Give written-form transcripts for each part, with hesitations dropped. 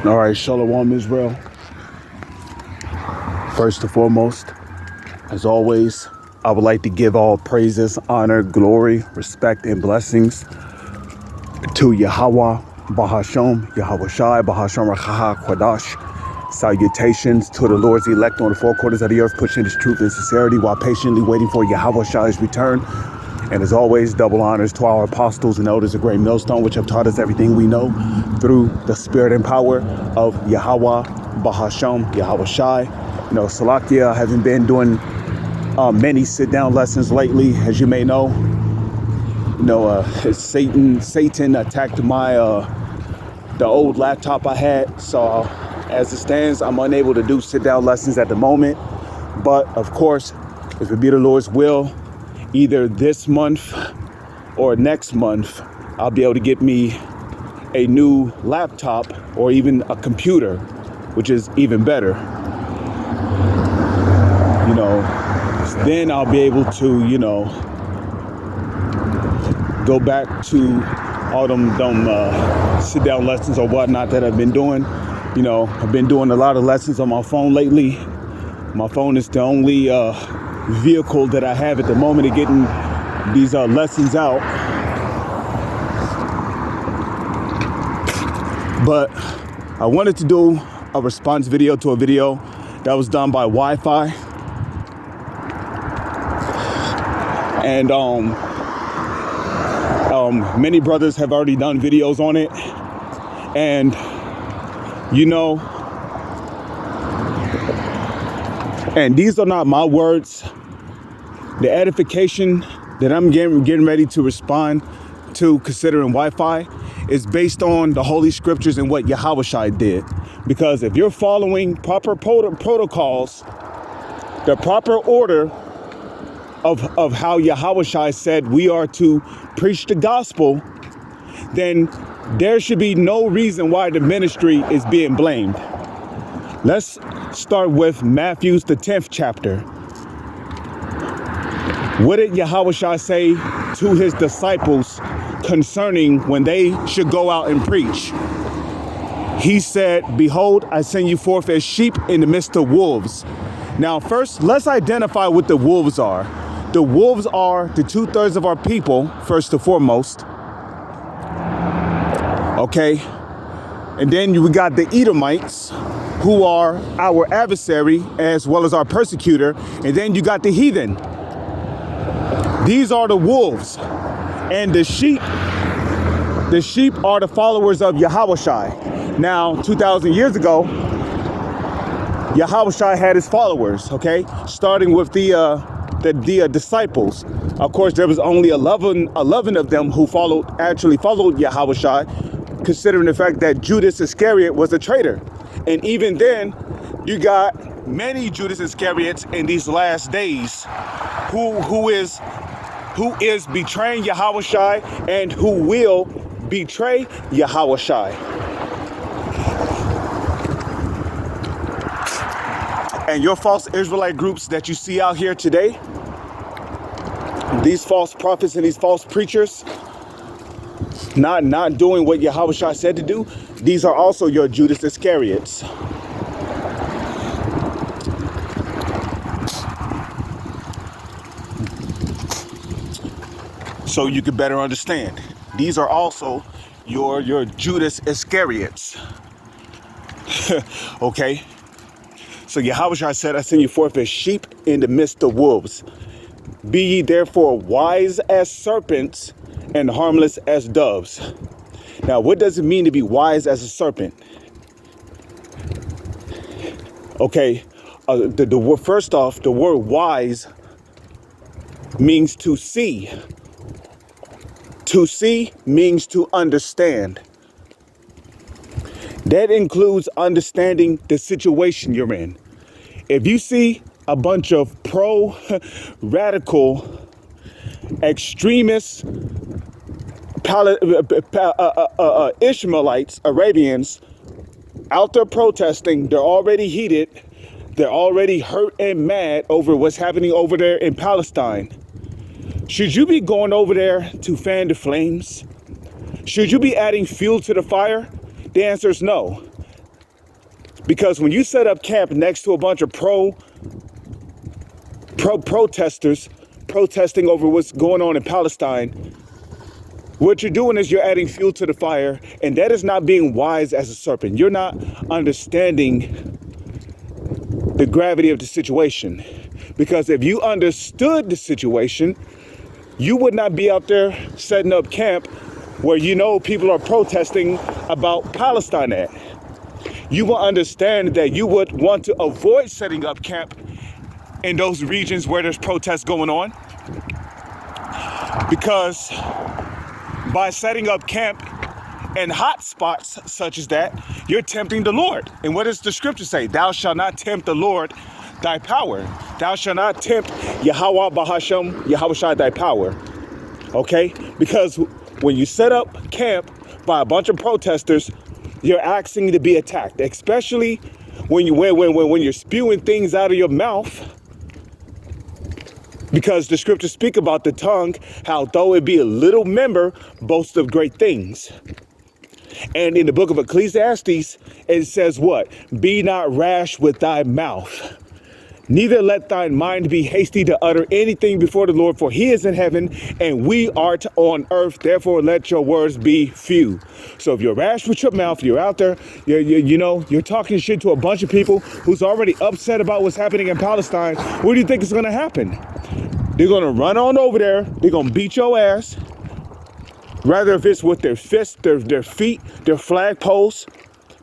All right, Shalom Israel. First and foremost, as always, I would like to give all praises, honor, glory, respect, and blessings to Yahweh, Bahasham, Yahweh Shai, Bahasham Rachaha Kwadash. Salutations to the Lord's elect on the four quarters of the earth, pushing his truth and sincerity while patiently waiting for Yahweh Shai's return. And as always, double honors to our apostles and elders of Great Millstone, which have taught us everything we know through the spirit and power of Yahweh, Bahasham, Yahweh Shai. You know, Salakia, I haven't been doing many sit-down lessons lately, as you may know. You know, Satan attacked my the old laptop I had. So as it stands, I'm unable to do sit-down lessons at the moment. But of course, if it be the Lord's will, either this month or next month, I'll be able to get me a new laptop or even a computer, which is even better. You know, then I'll be able to, you know, go back to all them sit-down lessons or whatnot that I've been doing. You know, I've been doing a lot of lessons on my phone lately. My phone is the only vehicle that I have at the moment of getting these lessons out. But I wanted to do a response video to a video that was done by Wi-Fi. And many brothers have already done videos on it. And, you know, and these are not my words. The edification that I'm getting ready to respond to considering Wi-Fi is based on the Holy Scriptures and what Yahweh Shai did. Because if you're following proper protocols, the proper order of how Yahweh Shai said we are to preach the gospel, then there should be no reason why the ministry is being blamed. Let's start with Matthew's, the 10th chapter. What did Yahweh Shai say to his disciples concerning when they should go out and preach? He said, "Behold, I send you forth as sheep in the midst of wolves." Now, first, let's identify what the wolves are. The wolves are the 2/3 of our people, first and foremost. Okay. And then we got the Edomites, who are our adversary as well as our persecutor. And then you got the heathen. These are the wolves. And the sheep are the followers of Yahweh Shai. Now, 2,000 years ago, Yahweh Shai had his followers, okay? Starting with the disciples. Of course, there was only 11 of them who actually followed Yahweh Shai, considering the fact that Judas Iscariot was a traitor. And even then, you got many Judas Iscariots in these last days who is betraying Yahweh Shai and who will betray Yahweh Shai. And your false Israelite groups that you see out here today, these false prophets and these false preachers, not doing what Yahweh Shai said to do, these are also your Judas Iscariots. So you can better understand. These are also your Judas Iscariots. Okay? So Yahweh Shai said, "I send you forth as sheep in the midst of wolves. Be ye therefore wise as serpents and harmless as doves." Now, what does it mean to be wise as a serpent? Okay, first off, the word wise means to see. To see means to understand. That includes understanding the situation you're in. If you see a bunch of pro-radical extremists, Ishmaelites, Arabians, out there protesting, they're already heated, they're already hurt and mad over what's happening over there in Palestine. Should you be going over there to fan the flames? Should you be adding fuel to the fire? The answer is no. Because when you set up camp next to a bunch of protesters protesting over what's going on in Palestine, what you're doing is you're adding fuel to the fire, and that is not being wise as a serpent. You're not understanding the gravity of the situation. Because if you understood the situation, you would not be out there setting up camp where you know people are protesting about Palestine at. You will understand that you would want to avoid setting up camp in those regions where there's protests going on. Because by setting up camp in hot spots such as that, you're tempting the Lord. And what does the scripture say? Thou shalt not tempt the Lord thy power. Thou shalt not tempt Yahweh Bahashem, Yahweh Shai thy power. Okay? Because when you set up camp by a bunch of protesters, you're asking to be attacked, especially when you're spewing things out of your mouth. Because the scriptures speak about the tongue, how though it be a little member, boasts of great things. And in the book of Ecclesiastes, it says what? Be not rash with thy mouth. Neither let thine mind be hasty to utter anything before the Lord, for he is in heaven and we are on earth. Therefore, let your words be few. So if you're rash with your mouth, you're out there, you're talking shit to a bunch of people who's already upset about what's happening in Palestine. What do you think is going to happen? They're going to run on over there. They're going to beat your ass. Rather if it's with their fists, their feet, their flagpoles.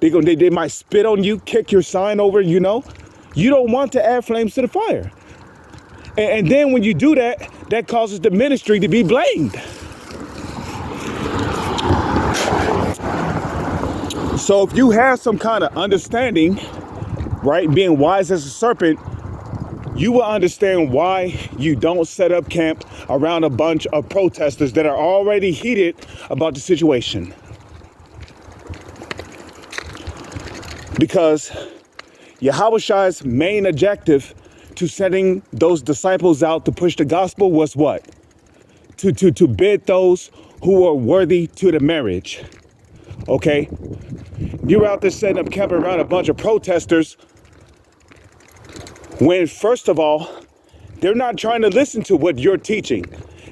They might spit on you, kick your sign over, You don't want to add flames to the fire. And then when you do that, that causes the ministry to be blamed. So if you have some kind of understanding, right, being wise as a serpent, you will understand why you don't set up camp around a bunch of protesters that are already heated about the situation. Because Yahushai's main objective to sending those disciples out to push the gospel was what? To bid those who are worthy to the marriage. Okay? You're out there setting up camp around a bunch of protesters when, first of all, they're not trying to listen to what you're teaching.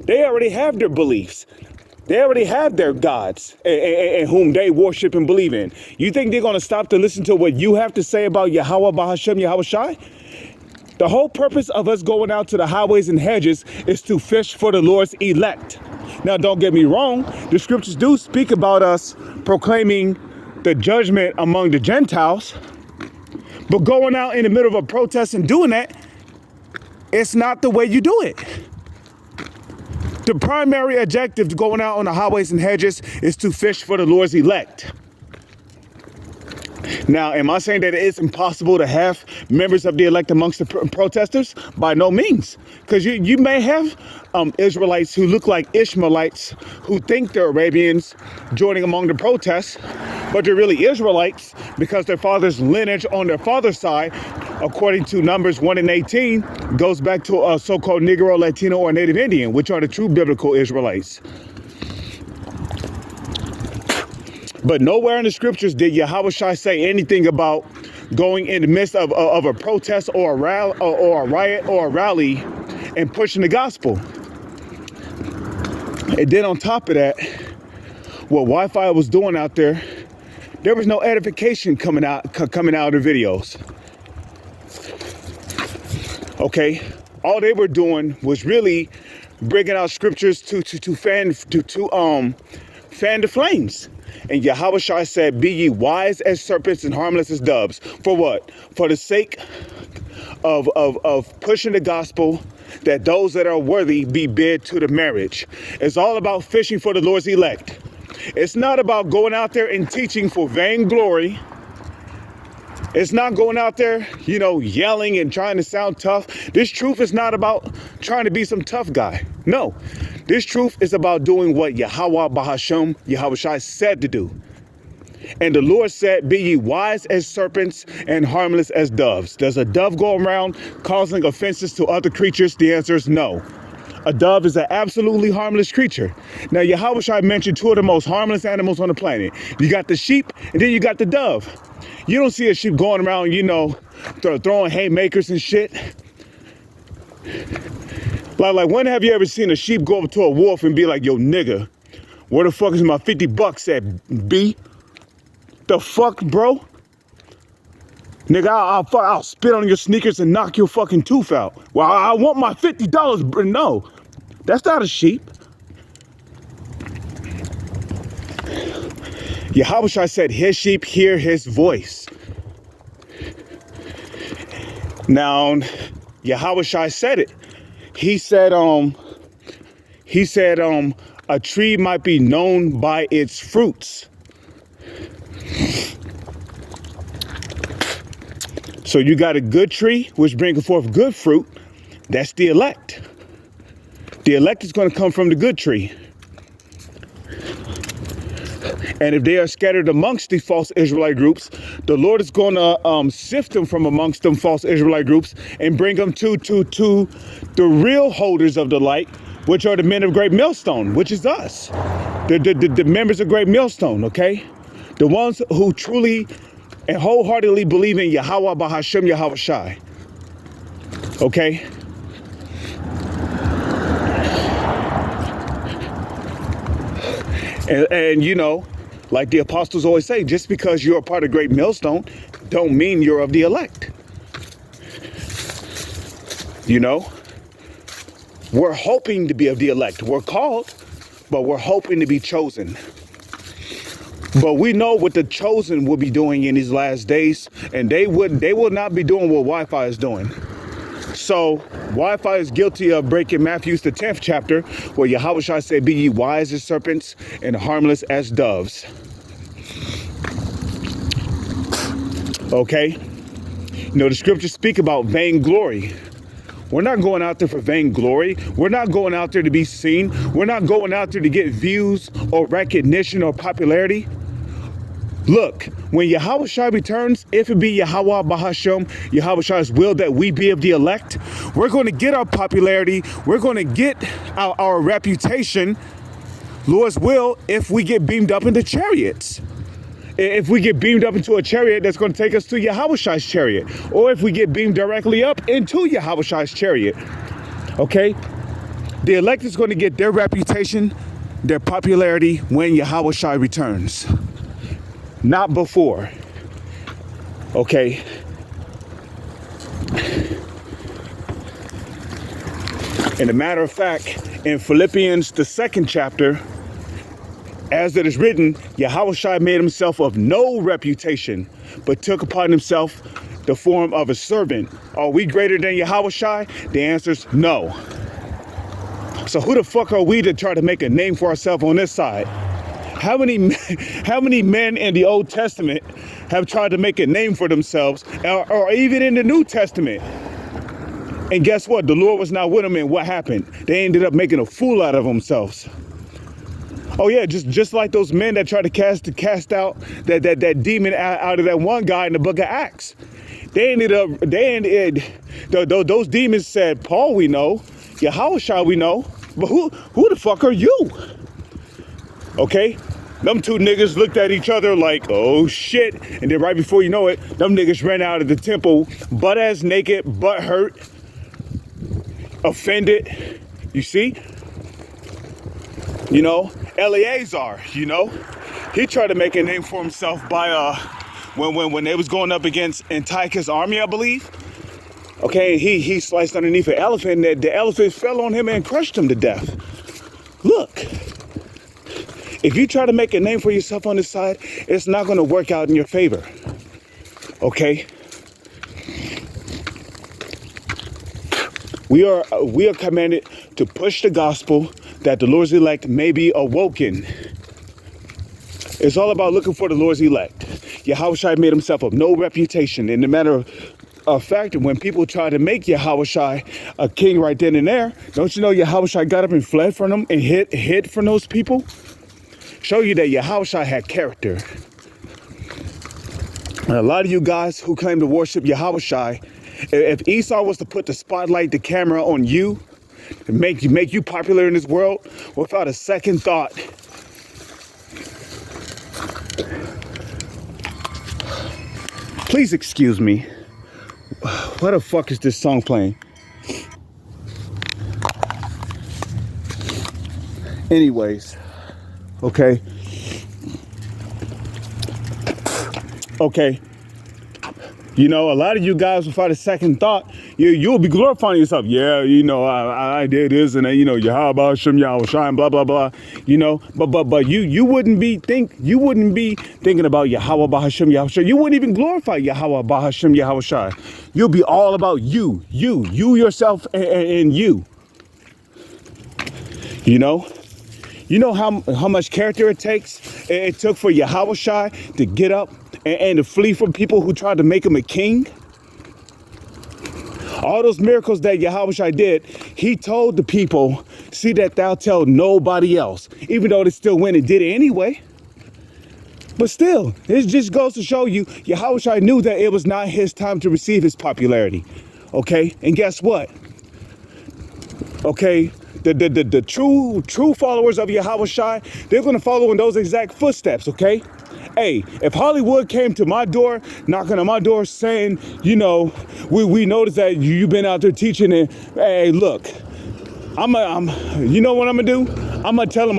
They already have their beliefs. They already have their gods and whom they worship and believe in. You think they're going to stop to listen to what you have to say about Yahweh Bahashem, Yahweh Shai? The whole purpose of us going out to the highways and hedges is to fish for the Lord's elect. Now, don't get me wrong. The scriptures do speak about us proclaiming the judgment among the Gentiles. But going out in the middle of a protest and doing that, it's not the way you do it. The primary objective of going out on the highways and hedges is to fish for the Lord's elect. Now, am I saying that it is impossible to have members of the elect amongst the protesters? By no means. Because you may have Israelites who look like Ishmaelites who think they're Arabians joining among the protests, but they're really Israelites because their father's lineage on their father's side, according to Numbers 1 and 18, goes back to a so-called Negro, Latino, or Native Indian, which are the true biblical Israelites. But nowhere in the scriptures did Yahushua say anything about going in the midst of a protest or a riot or a rally and pushing the gospel. And then on top of that, what Wi-Fi was doing out there, there was no edification coming out of the videos. Okay, all they were doing was really bringing out scriptures to fan the flames. And Yahushua said, be ye wise as serpents and harmless as doves. For what? For the sake of pushing the gospel, that those that are worthy be bid to the marriage. It's all about fishing for the Lord's elect. It's not about going out there and teaching for vainglory. It's not going out there, yelling and trying to sound tough. This truth is not about trying to be some tough guy. No, this truth is about doing what Yahweh Bahashem, Yahweh Shai said to do. And the Lord said, be ye wise as serpents and harmless as doves. Does a dove go around causing offenses to other creatures? The answer is no. A dove is an absolutely harmless creature. Now, Yahushua mentioned two of the most harmless animals on the planet. You got the sheep, and then you got the dove. You don't see a sheep going around, throwing haymakers and shit. Like, when have you ever seen a sheep go up to a wolf and be like, yo, nigga, where the fuck is my 50 bucks at, B? The fuck, bro? Nigga, I'll spit on your sneakers and knock your fucking tooth out. Well, I want my $50. No, that's not a sheep. Yahushua said his sheep hear his voice. Now, Yahushua said it. He said, a tree might be known by its fruits. So you got a good tree, which brings forth good fruit. That's the elect. The elect is going to come from the good tree. And if they are scattered amongst the false Israelite groups, the Lord is going to sift them from amongst them false Israelite groups and bring them to the real holders of the light, which are the men of Great Millstone, which is us. The members of Great Millstone, okay? The ones who truly and wholeheartedly believe in Yahweh Bahashem Yahweh Shai. Okay? And like the apostles always say, just because you're a part of Great Millstone, don't mean you're of the elect. We're hoping to be of the elect. We're called, but we're hoping to be chosen. But we know what the chosen will be doing in these last days, and they will not be doing what Wi-Fi is doing. So Wi-Fi is guilty of breaking Matthew's the 10th chapter, where Yahushua said, be ye wise as serpents and harmless as doves. Okay? The scriptures speak about vainglory. We're not going out there for vainglory. We're not going out there to be seen. We're not going out there to get views or recognition or popularity. Look, when Yahushua returns, if it be Yahweh Bahashem, Yahushua's will that we be of the elect, we're going to get our popularity. We're going to get our reputation, Lord's will, if we get beamed up into chariots. If we get beamed up into a chariot that's going to take us to Yahushua's chariot, or if we get beamed directly up into Yahushua's chariot, okay? The elect is going to get their reputation, their popularity when Yahushua returns. Not before. Okay. And a matter of fact, in Philippians, the 2nd chapter, as it is written, Yahushua made himself of no reputation, but took upon himself the form of a servant. Are we greater than Yahushua? The answer is no. So who the fuck are we to try to make a name for ourselves on this side? How many men in the Old Testament have tried to make a name for themselves, or even in the New Testament? And guess what? The Lord was not with them, and what happened? They ended up making a fool out of themselves. Oh yeah, just like those men that tried to cast out that demon out of that one guy in the book of Acts. Those demons said, Paul we know, Yahushua we know, but who the fuck are you? Okay? Them two niggas looked at each other like, oh shit. And then right before you know it, them niggas ran out of the temple, butt-ass naked, butt hurt, offended. You see? Eleazar, he tried to make a name for himself by, when they was going up against Antiochus' army, I believe. Okay, he sliced underneath an elephant, and the elephant fell on him and crushed him to death. Look. If you try to make a name for yourself on this side, it's not going to work out in your favor. Okay? We are commanded to push the gospel that the Lord's elect may be awoken. It's all about looking for the Lord's elect. Yahushua made himself of no reputation. In the matter of fact, when people try to make Yahushua a king right then and there, don't you know Yahushua got up and fled from them and hid from those people? Show you that Yahushua had character. And a lot of you guys who claim to worship Yahushua, if Esau was to put the spotlight, the camera on you, to make you popular in this world without a second thought. Please excuse me. What the fuck is this song playing? Anyways, okay. You know, a lot of you guys, without a second thought, you'll be glorifying yourself. Yeah, you know, I did this, and then, you know, Yahweh Hashem, Yahweh Shai, blah blah blah. You know, but you wouldn't be thinking about Yahweh Hashem, Yahweh Shai. You wouldn't even glorify Yahweh Hashem, Yahweh Shai. You'll be all about you yourself, and you. You know how much character it took for Yahweh Shai to get up and to flee from people who tried to make him a king. All those miracles that Yahweh Shai did, he told the people, see that thou tell nobody else, even though they still went and did it anyway. But still, it just goes to show you, Yahweh Shai knew that it was not his time to receive his popularity. Okay, and guess what? Okay, the true followers of Yahweh Shai, they're going to follow in those exact footsteps, okay? Hey, if Hollywood came to my door, knocking on my door saying, you know, we noticed that you've been out there teaching, and hey, look, you know what I'm gonna do? I'm gonna tell them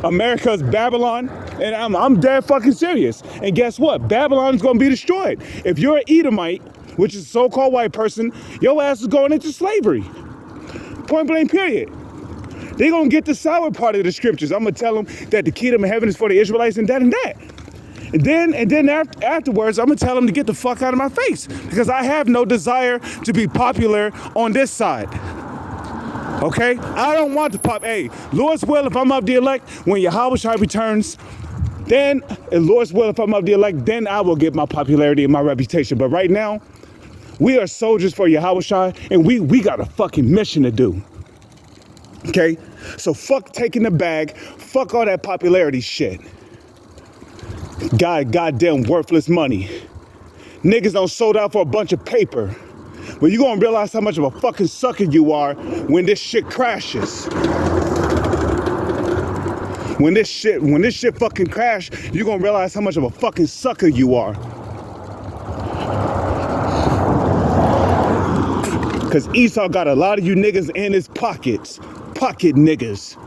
America's Babylon, and I'm dead fucking serious. And guess what? Babylon's gonna be destroyed. If you're an Edomite, which is a so-called white person, your ass is going into slavery. Point blank, period. They're gonna get the sour part of the scriptures. I'm gonna tell them that the kingdom of heaven is for the Israelites and that and that. And then afterwards, I'm gonna tell them to get the fuck out of my face, because I have no desire to be popular on this side. Okay? I don't want to pop. Hey, Lord's will, if I'm of the elect, when Yahweh Shai returns, then, and Lord's will, if I'm of the elect, then I will get my popularity and my reputation. But right now, we are soldiers for Yahweh Shai, and we got a fucking mission to do. Okay? So fuck taking the bag. Fuck all that popularity shit. Goddamn worthless money. Niggas don't sold out for a bunch of paper. But you gonna realize how much of a fucking sucker you are when this shit crashes. When this shit fucking crash, you gonna realize how much of a fucking sucker you are. Cause Esau got a lot of you niggas in his pockets. Pocket niggas.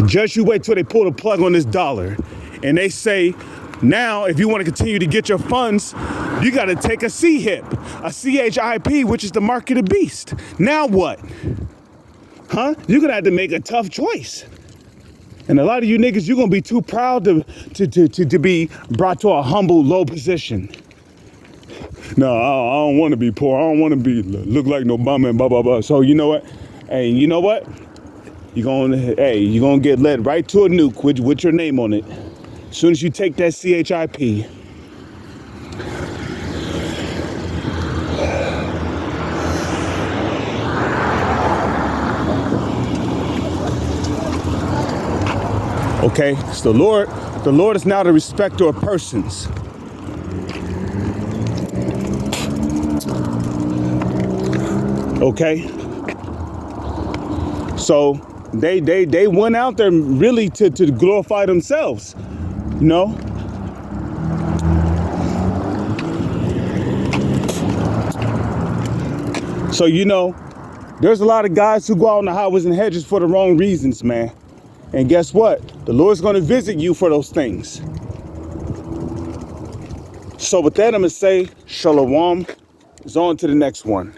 Just you wait till they pull the plug on this dollar. And they say, now, if you want to continue to get your funds, you got to take a CHIP, a CHIP, which is the mark of the beast. Now what? Huh? You're going to have to make a tough choice. And a lot of you niggas, you're going to be too proud to be brought to a humble, low position. No, I don't want to be poor. I don't want to look like no bum and blah, blah, blah. So you know what? Hey, you know what? You're gonna get led right to a nuke with your name on it. As soon as you take that CHIP. Okay, so the Lord is now the respecter of persons. Okay? So they went out there really to glorify themselves. You know? So, you know, there's a lot of guys who go out on the highways and hedges for the wrong reasons, man. And guess what? The Lord's going to visit you for those things. So with that, I'm going to say, Shalom. It's on to the next one.